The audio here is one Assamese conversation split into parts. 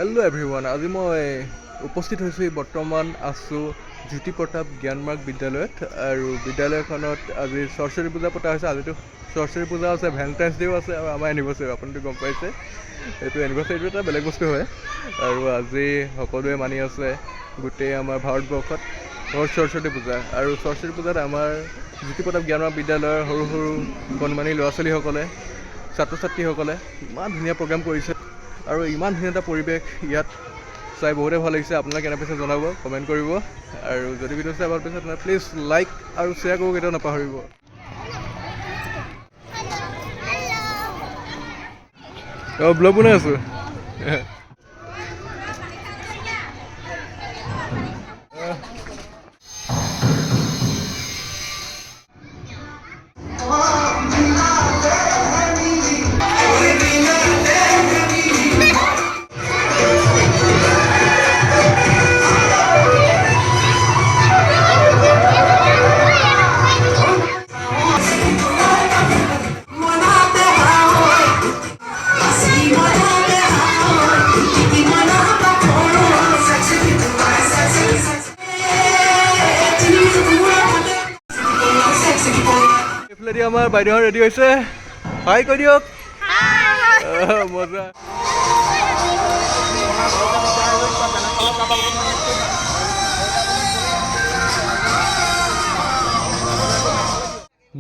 হেল্ল' এভৰিৱান, আজি মই উপস্থিত হৈছোঁ বৰ্তমান আছোঁ জ্যোতি প্ৰতাপ জ্ঞানমাৰ্গ বিদ্যালয়ত। আৰু বিদ্যালয়খনত আজি সৰস্বতী পূজা পতা হৈছে। আজিতো সৰস্বতী পূজা আছে, ভেলেণ্টাইন্স ডেও আছে আৰু আমাৰ এনিভাৰ্চাৰী, আপুনিতো গম পাইছে। এইটো এনিভাৰ্চাৰীটো এটা বেলেগ বস্তু হয়। আৰু আজি সকলোৱে মানি আছে গোটেই আমাৰ ভাৰতবৰ্ষত সৰস্বতী পূজা। আৰু সৰস্বতী পূজাত আমাৰ জ্যোতি প্ৰতাপ জ্ঞানমাৰ্গ বিদ্যালয়ৰ সৰু সৰু কণমানি ল'ৰা ছোৱালীসকলে, ছাত্ৰ ছাত্ৰীসকলে ইমান ধুনীয়া প্ৰগ্ৰাম কৰিছে আৰু ইমান ধুনীয়া এটা পৰিৱেশ ইয়াত চাই বহুতে ভাল লাগিছে। আপোনালোকে কেনে পাইছে জনাব, কমেণ্ট কৰিব। আৰু যদি ভিডিঅ' চাই ভাল পাইছে তেনেহ'লে প্লিজ লাইক আৰু শ্বেয়াৰ কৰিব কেতিয়াও নাপাহৰিব। অঁ, ব্লগ বনাই আছোঁ। এইফালেদি আমাৰ বাইদেউহঁত ৰেডি হৈছে। হাই কৈ দিয়ক। মজা।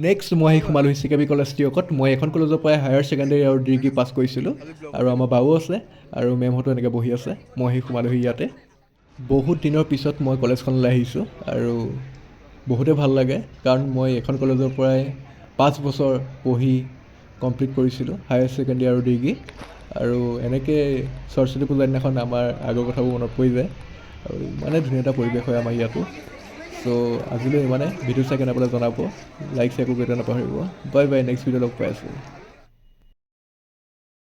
নেক্সট মই আহি সোমালোঁ CKB কলেজ টিয়কত। মই এখন কলেজৰ পৰাই হায়াৰ ছেকেণ্ডেৰী আৰু ডিগ্ৰী পাছ কৰিছিলোঁ। আৰু আমাৰ বাও আছে আৰু মেমহঁতো এনেকৈ বহি আছে। মই আহি সোমালোহি ইয়াতে। বহুত দিনৰ পিছত মই কলেজখনলৈ আহিছোঁ আৰু বহুতে ভাল লাগে, কাৰণ মই এখন কলেজৰ পৰাই 5 বছৰ পঢ়ি কমপ্লিট কৰিছিলোঁ হায়াৰ ছেকেণ্ডেৰী আৰু ডিগ্ৰী। আৰু এনেকৈ সৰস্বতী পূজাৰ দিনাখন আমাৰ আগৰ কথাবোৰ মনত পৰি যায় আৰু ইমানে ধুনীয়া এটা পৰিৱেশ হয় আমাৰ ইয়াতো। চ' আজিলৈ ইমানে। ভিডিঅ' চাই কেনে পালে জনাব, লাইক শ্বেয়াৰ কৰিব কেতিয়াও নাপাহৰিব। বাই বাই, নেক্সট ভিডিঅ' লগ পাই আছোঁ।